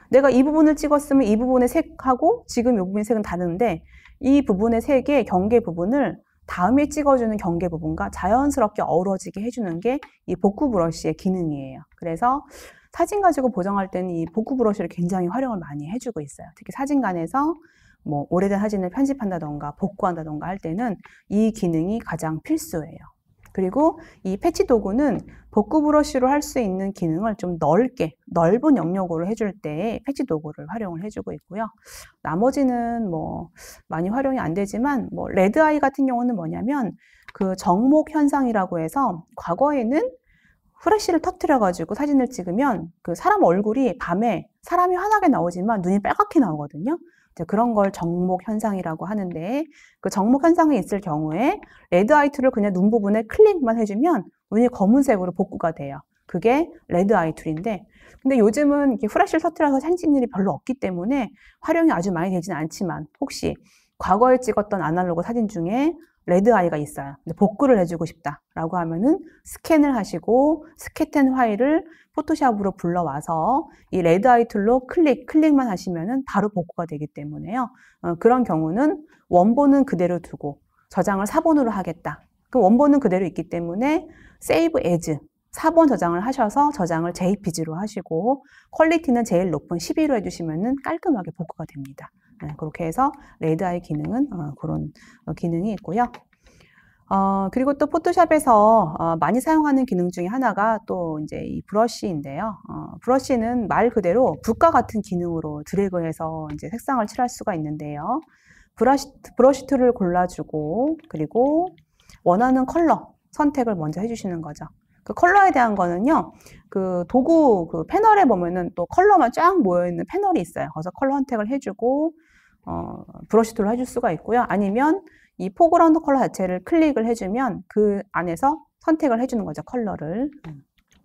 내가 이 부분을 찍었으면 이 부분의 색하고 지금 이 부분의 색은 다른데 이 부분의 색의 경계 부분을 다음에 찍어주는 경계 부분과 자연스럽게 어우러지게 해주는 게 이 복구 브러쉬의 기능이에요. 그래서 사진 가지고 보정할 때는 이 복구 브러쉬를 굉장히 활용을 많이 해주고 있어요. 특히 사진관에서 뭐 오래된 사진을 편집한다던가 복구한다던가 할 때는 이 기능이 가장 필수예요. 그리고 이 패치 도구는 복구 브러쉬로 할 수 있는 기능을 좀 넓은 영역으로 해줄 때 패치 도구를 활용을 해주고 있고요. 나머지는 뭐 많이 활용이 안 되지만 뭐 레드 아이 같은 경우는 뭐냐면 그 정목 현상이라고 해서 과거에는 후레쉬를 터뜨려 가지고 사진을 찍으면 그 사람 얼굴이 밤에 사람이 환하게 나오지만 눈이 빨갛게 나오거든요. 이제 그런 걸 정목 현상이라고 하는데 그 정목 현상이 있을 경우에 레드 아이 툴을 그냥 눈 부분에 클릭만 해주면 눈이 검은색으로 복구가 돼요. 그게 레드 아이 툴인데 근데 요즘은 이렇게 후레쉬를 터뜨려서 사진 찍는 일이 별로 없기 때문에 활용이 아주 많이 되지는 않지만 혹시 과거에 찍었던 아날로그 사진 중에 레드 아이가 있어요. 근데 복구를 해주고 싶다라고 하면은 스캔을 하시고 스캔된 파일을 포토샵으로 불러와서 이 레드 아이 툴로 클릭만 하시면은 바로 복구가 되기 때문에요. 그런 경우는 원본은 그대로 두고 저장을 4번으로 하겠다. 그 원본은 그대로 있기 때문에 Save As 4번 저장을 하셔서 저장을 JPG로 하시고 퀄리티는 제일 높은 12로 해주시면은 깔끔하게 복구가 됩니다. 그렇게 해서 레드 아이 기능은 그런 기능이 있고요. 그리고 또 포토샵에서 많이 사용하는 기능 중에 하나가 또 이제 이 브러쉬인데요. 브러쉬는 말 그대로 붓과 같은 기능으로 드래그해서 이제 색상을 칠할 수가 있는데요. 브러쉬 툴을 골라주고 그리고 원하는 컬러 선택을 먼저 해주시는 거죠. 그 컬러에 대한 거는요, 그 도구 그 패널에 보면은 또 컬러만 쫙 모여있는 패널이 있어요. 그래서 컬러 선택을 해주고, 브러쉬 툴을 해줄 수가 있고요. 아니면 이 포그라운드 컬러 자체를 클릭을 해주면 그 안에서 선택을 해주는 거죠, 컬러를.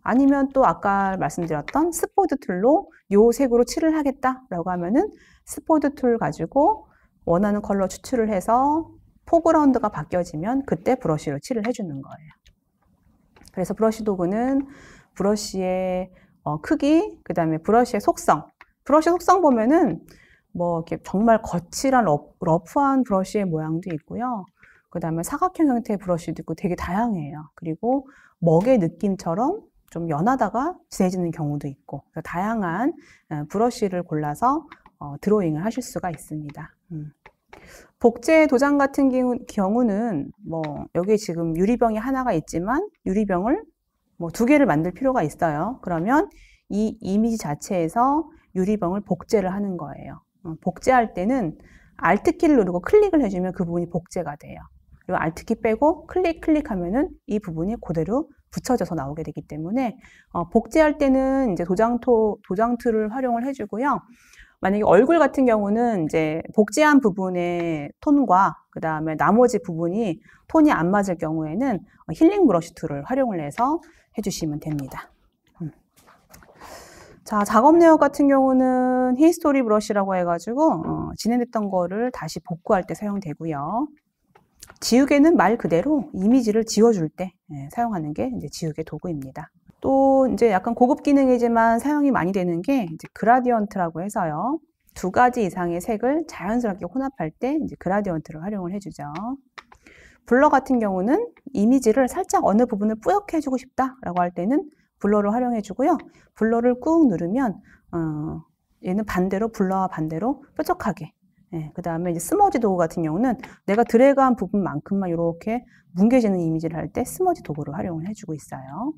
아니면 또 아까 말씀드렸던 스포이드 툴로 요 색으로 칠을 하겠다라고 하면은 스포이드 툴 가지고 원하는 컬러 추출을 해서 포그라운드가 바뀌어지면 그때 브러쉬로 칠을 해주는 거예요. 그래서 브러쉬 도구는 브러쉬의 크기, 그 다음에 브러쉬의 속성. 브러쉬 속성 보면은 뭐 이렇게 정말 거칠한 러프한 브러쉬의 모양도 있고요. 그 다음에 사각형 형태의 브러쉬도 있고 되게 다양해요. 그리고 먹의 느낌처럼 좀 연하다가 진해지는 경우도 있고 다양한 브러쉬를 골라서 드로잉을 하실 수가 있습니다. 복제 도장 같은 경우는 뭐 여기 지금 유리병이 하나가 있지만 유리병을 뭐 2개를 만들 필요가 있어요. 그러면 이 이미지 자체에서 유리병을 복제를 하는 거예요. 복제할 때는 Alt키를 누르고 클릭을 해주면 그 부분이 복제가 돼요. 그리고 Alt키 빼고 클릭하면은 이 부분이 그대로 붙여져서 나오게 되기 때문에 복제할 때는 이제 도장툴을 활용을 해주고요. 만약에 얼굴 같은 경우는 이제 복제한 부분의 톤과 그 다음에 나머지 부분이 톤이 안 맞을 경우에는 힐링 브러쉬 툴을 활용을 해서 해주시면 됩니다. 자, 작업 내역 같은 경우는 히스토리 브러쉬라고 해가지고 진행됐던 거를 다시 복구할 때 사용되고요. 지우개는 말 그대로 이미지를 지워줄 때 사용하는 게 이제 지우개 도구입니다. 또 이제 약간 고급 기능이지만 사용이 많이 되는 게 이제 그라디언트라고 해서요. 2가지 이상의 색을 자연스럽게 혼합할 때 이제 그라디언트를 활용을 해주죠. 블러 같은 경우는 이미지를 살짝 어느 부분을 뿌옇게 해주고 싶다라고 할 때는 블러를 활용해 주고요. 블러를 꾹 누르면 얘는 반대로 블러와 반대로 뾰족하게. 그 다음에 이제 스머지 도구 같은 경우는 내가 드래그한 부분만큼만 이렇게 뭉개지는 이미지를 할 때 스머지 도구를 활용을 해주고 있어요.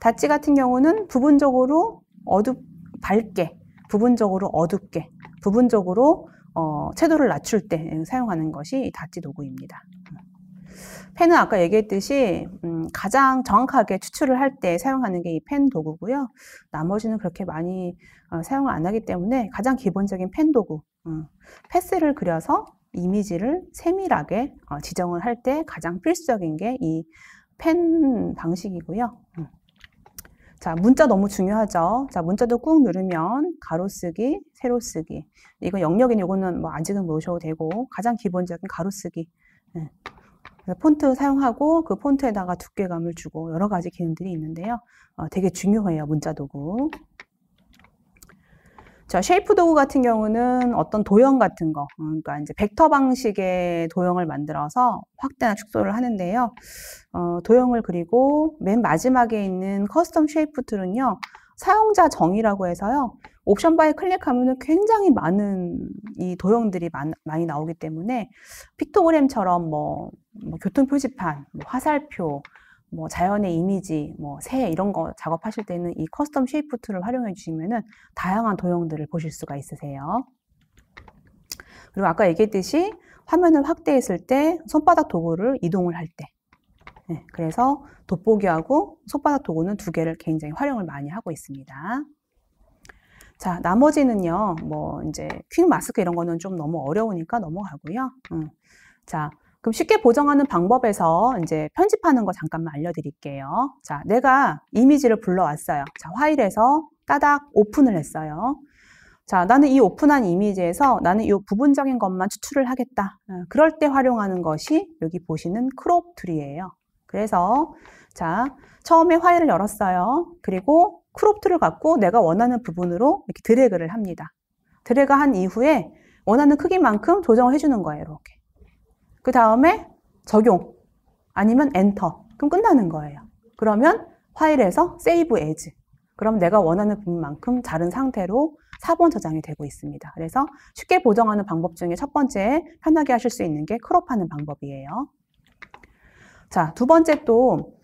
다치 같은 경우는 부분적으로 밝게, 부분적으로 어둡게, 부분적으로 채도를 낮출 때 사용하는 것이 다치 도구입니다. 펜은 아까 얘기했듯이 가장 정확하게 추출을 할 때 사용하는 게 이 펜 도구고요. 나머지는 그렇게 많이 사용을 안 하기 때문에 가장 기본적인 펜 도구, 패스를 그려서 이미지를 세밀하게 지정을 할 때 가장 필수적인 게 이 펜 방식이고요. 자, 문자 너무 중요하죠. 자, 문자도 꾹 누르면 가로쓰기, 세로쓰기. 이거 영역인 요거는 뭐 아직은 모셔도 되고 가장 기본적인 가로쓰기. 폰트 사용하고 그 폰트에다가 두께감을 주고 여러 가지 기능들이 있는데요. 되게 중요해요, 문자 도구. 자, 쉐이프 도구 같은 경우는 어떤 도형 같은 거, 그러니까 이제 벡터 방식의 도형을 만들어서 확대나 축소를 하는데요. 도형을 그리고 맨 마지막에 있는 커스텀 쉐이프 툴은요, 사용자 정의라고 해서요, 옵션 바에 클릭하면 굉장히 많은 이 도형들이 많이 나오기 때문에 픽토그램처럼 뭐 교통 표지판, 뭐 화살표, 뭐 자연의 이미지, 뭐 새 이런 거 작업하실 때는 이 커스텀 쉐이프 툴을 활용해 주시면은 다양한 도형들을 보실 수가 있으세요. 그리고 아까 얘기했듯이 화면을 확대했을 때 손바닥 도구를 이동을 할 때, 그래서 돋보기하고 손바닥 도구는 2개를 굉장히 활용을 많이 하고 있습니다. 자, 나머지는요, 뭐 이제 퀵 마스크 이런 거는 좀 너무 어려우니까 넘어가고요. 자, 그럼 쉽게 보정하는 방법에서 이제 편집하는 거 잠깐만 알려드릴게요. 자, 내가 이미지를 불러왔어요. 자, 파일에서 따닥 오픈을 했어요. 자, 나는 이 오픈한 이미지에서 나는 이 부분적인 것만 추출을 하겠다. 그럴 때 활용하는 것이 여기 보시는 크롭 툴이에요. 그래서 자, 처음에 파일을 열었어요. 그리고 크롭 툴을 갖고 내가 원하는 부분으로 이렇게 드래그를 합니다. 드래그한 이후에 원하는 크기만큼 조정을 해주는 거예요. 이렇게. 그 다음에 적용 아니면 엔터. 그럼 끝나는 거예요. 그러면 파일에서 세이브 에즈. 그럼 내가 원하는 부분만큼 자른 상태로 4번 저장이 되고 있습니다. 그래서 쉽게 보정하는 방법 중에 첫 번째 편하게 하실 수 있는 게 크롭하는 방법이에요. 자, 2번째 또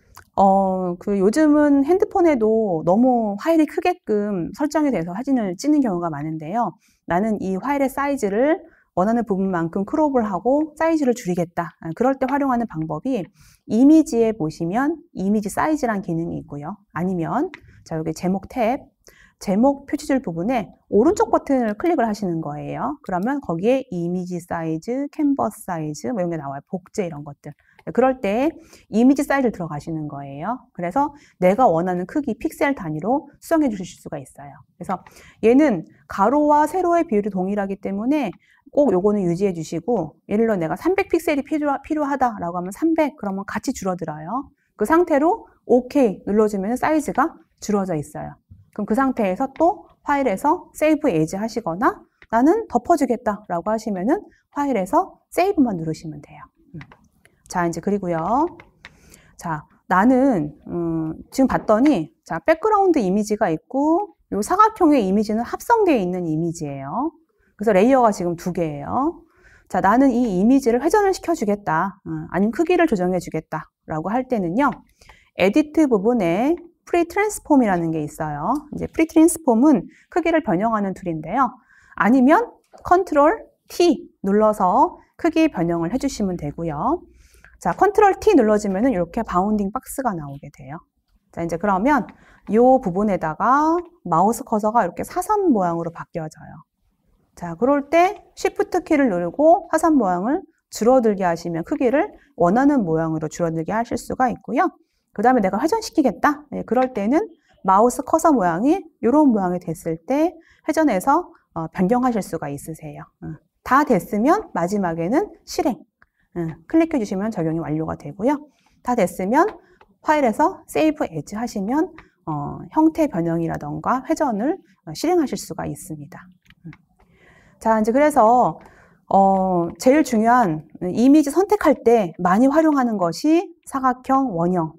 요즘은 핸드폰에도 너무 파일이 크게끔 설정이 돼서 사진을 찍는 경우가 많은데요. 나는 이 파일의 사이즈를 원하는 부분만큼 크롭을 하고 사이즈를 줄이겠다. 그럴 때 활용하는 방법이 이미지에 보시면 이미지 사이즈란 기능이 있고요. 아니면 자, 여기 제목 탭, 제목 표시줄 부분에 오른쪽 버튼을 클릭을 하시는 거예요. 그러면 거기에 이미지 사이즈, 캔버스 사이즈 뭐 이런 게 나와요. 복제 이런 것들. 그럴 때 이미지 사이즈를 들어가시는 거예요. 그래서 내가 원하는 크기 픽셀 단위로 수정해 주실 수가 있어요. 그래서 얘는 가로와 세로의 비율이 동일하기 때문에 꼭 요거는 유지해 주시고, 예를 들어 내가 300픽셀이 필요하다라고 하면 300 그러면 같이 줄어들어요. 그 상태로 OK 눌러주면 사이즈가 줄어져 있어요. 그럼 그 상태에서 또 파일에서 세이브 에즈 하시거나 나는 덮어주겠다라고 하시면은 파일에서 세이브만 누르시면 돼요. 자, 이제 그리고요. 자, 나는 지금 봤더니 자, 백그라운드 이미지가 있고 요 사각형의 이미지는 합성되어 있는 이미지예요. 그래서 레이어가 지금 2개예요. 자, 나는 이 이미지를 회전을 시켜주겠다. 아니면 크기를 조정해주겠다. 라고 할 때는요. 에디트 부분에 프리 트랜스폼이라는 게 있어요. 이제 프리 트랜스폼은 크기를 변형하는 툴인데요. 아니면 컨트롤 T 눌러서 크기 변형을 해주시면 되고요. 자, 컨트롤 T 눌러주면은 이렇게 바운딩 박스가 나오게 돼요. 자, 이제 그러면 이 부분에다가 마우스 커서가 이렇게 사선 모양으로 바뀌어져요. 자, 그럴 때 Shift 키를 누르고 사선 모양을 줄어들게 하시면 크기를 원하는 모양으로 줄어들게 하실 수가 있고요. 그 다음에 내가 회전시키겠다. 네, 그럴 때는 마우스 커서 모양이 이런 모양이 됐을 때 회전해서 변경하실 수가 있으세요. 다 됐으면 마지막에는 실행. 클릭해 주시면 적용이 완료가 되고요. 다 됐으면 파일에서 세이브 에즈 하시면 형태 변형이라던가 회전을 실행하실 수가 있습니다. 자, 이제 그래서 제일 중요한 이미지 선택할 때 많이 활용하는 것이 사각형, 원형,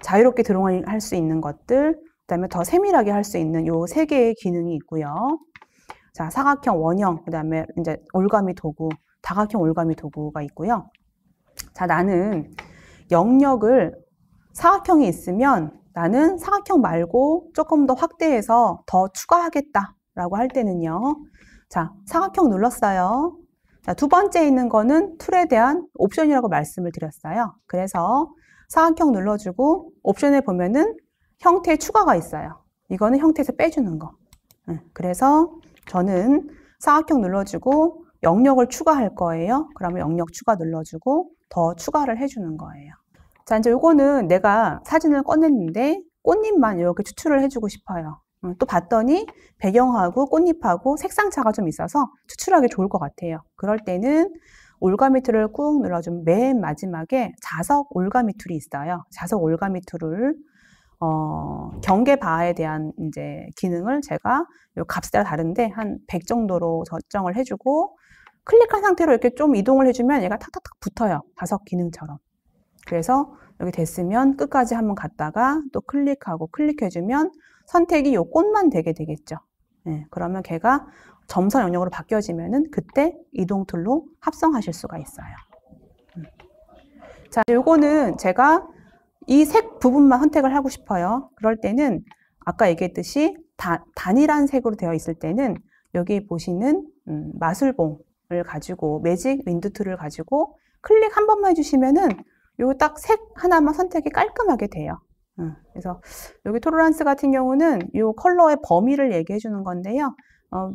자유롭게 드로잉할 수 있는 것들, 그다음에 더 세밀하게 할 수 있는 요 세 개의 기능이 있고요. 자, 사각형, 원형, 그다음에 이제 올가미 도구, 다각형 올가미 도구가 있고요. 자, 나는 영역을 사각형이 있으면 나는 사각형 말고 조금 더 확대해서 더 추가하겠다라고 할 때는요. 자, 사각형 눌렀어요. 자, 두 번째 있는 거는 툴에 대한 옵션이라고 말씀을 드렸어요. 그래서 사각형 눌러주고 옵션에 보면은 형태 추가가 있어요. 이거는 형태에서 빼주는 거. 그래서 저는 사각형 눌러주고 영역을 추가할 거예요. 그러면 영역 추가 눌러주고 더 추가를 해주는 거예요. 자, 이제 요거는 내가 사진을 꺼냈는데 꽃잎만 이렇게 추출을 해주고 싶어요. 또 봤더니 배경하고 꽃잎하고 색상 차가 좀 있어서 추출하기 좋을 것 같아요. 그럴 때는 올가미 툴을 꾹 눌러주면 맨 마지막에 자석 올가미 툴이 있어요. 자석 올가미 툴을 경계 바에 대한 이제 기능을 제가 요 값에 따라 다른데 한 100 정도로 설정을 해주고 클릭한 상태로 이렇게 좀 이동을 해주면 얘가 탁탁탁 붙어요. 자석 기능처럼. 그래서 여기 됐으면 끝까지 한번 갔다가 또 클릭하고 클릭해주면 선택이 요 꽃만 되게 되겠죠. 네, 그러면 걔가 점선 영역으로 바뀌어지면은 그때 이동 툴로 합성하실 수가 있어요. 자, 요거는 제가 이 색 부분만 선택을 하고 싶어요. 그럴 때는 아까 얘기했듯이 단일한 색으로 되어 있을 때는 여기 보시는 마술봉을 가지고 매직 윈드 툴을 가지고 클릭 한 번만 해주시면은 요 딱 색 하나만 선택이 깔끔하게 돼요. 그래서 여기 톨러런스 같은 경우는 요 컬러의 범위를 얘기해 주는 건데요.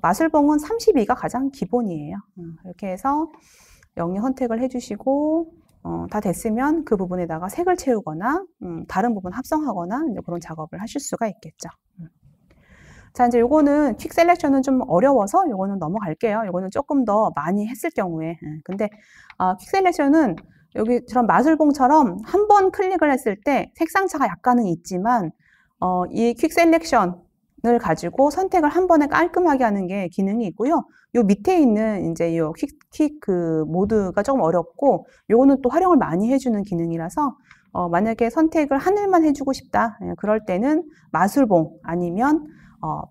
마술봉은 32가 가장 기본이에요. 이렇게 해서 영역 선택을 해주시고 다 됐으면 그 부분에다가 색을 채우거나 다른 부분 합성하거나 이제 그런 작업을 하실 수가 있겠죠. 자, 이제 요거는 퀵 셀렉션은 좀 어려워서 요거는 넘어갈게요. 요거는 조금 더 많이 했을 경우에. 근데 퀵 셀렉션은 여기처럼 마술봉처럼 한 번 클릭을 했을 때 색상차가 약간은 있지만 이 퀵 셀렉션을 가지고 선택을 한 번에 깔끔하게 하는 게 기능이 있고요. 요 밑에 있는 이제 요 퀵 그 모드가 조금 어렵고 요거는 또 활용을 많이 해주는 기능이라서 만약에 선택을 하늘만 해주고 싶다. 그럴 때는 마술봉 아니면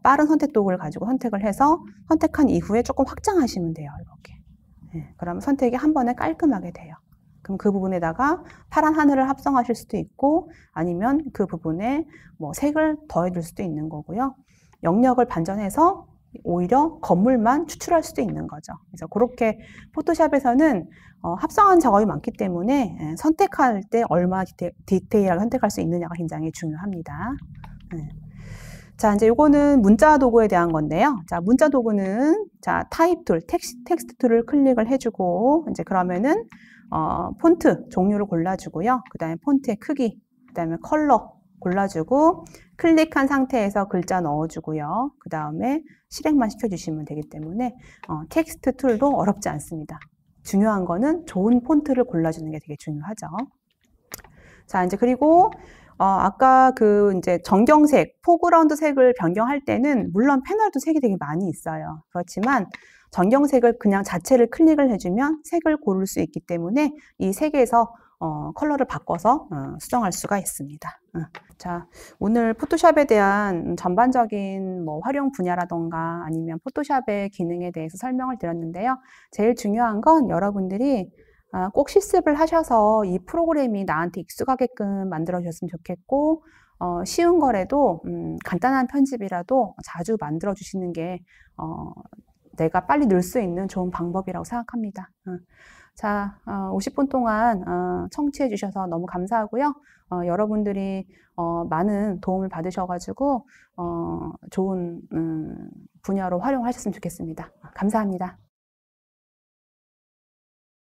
빠른 선택 도구를 가지고 선택을 해서 선택한 이후에 조금 확장하시면 돼요. 이렇게. 그러면 선택이 한 번에 깔끔하게 돼요. 그럼 그 부분에다가 파란 하늘을 합성하실 수도 있고 아니면 그 부분에 뭐 색을 더해줄 수도 있는 거고요. 영역을 반전해서 오히려 건물만 추출할 수도 있는 거죠. 그래서 그렇게 포토샵에서는 합성한 작업이 많기 때문에 선택할 때 얼마나 디테일하게 선택할 수 있느냐가 굉장히 중요합니다. 자, 이제 요거는 문자 도구에 대한 건데요. 자, 문자 도구는 자, 타입 툴, 텍스트 툴을 클릭을 해주고 이제 그러면은 폰트 종류를 골라주고요. 그 다음에 폰트의 크기, 그 다음에 컬러 골라주고 클릭한 상태에서 글자 넣어주고요. 그 다음에 실행만 시켜주시면 되기 때문에 텍스트 툴도 어렵지 않습니다. 중요한 거는 좋은 폰트를 골라주는 게 되게 중요하죠. 자, 이제 그리고 아까 그 이제 전경색, 포그라운드 색을 변경할 때는 물론 패널도 색이 되게 많이 있어요. 그렇지만 전경색을 그냥 자체를 클릭을 해주면 색을 고를 수 있기 때문에 이 색에서 컬러를 바꿔서 수정할 수가 있습니다. 자, 오늘 포토샵에 대한 전반적인 뭐 활용 분야라던가 아니면 포토샵의 기능에 대해서 설명을 드렸는데요. 제일 중요한 건 여러분들이 꼭 실습을 하셔서 이 프로그램이 나한테 익숙하게끔 만들어 주셨으면 좋겠고 쉬운 거라도 간단한 편집이라도 자주 만들어 주시는 게 내가 빨리 늘 수 있는 좋은 방법이라고 생각합니다. 자, 50분 동안 청취해 주셔서 너무 감사하고요. 여러분들이 많은 도움을 받으셔가지고 좋은 분야로 활용하셨으면 좋겠습니다. 감사합니다.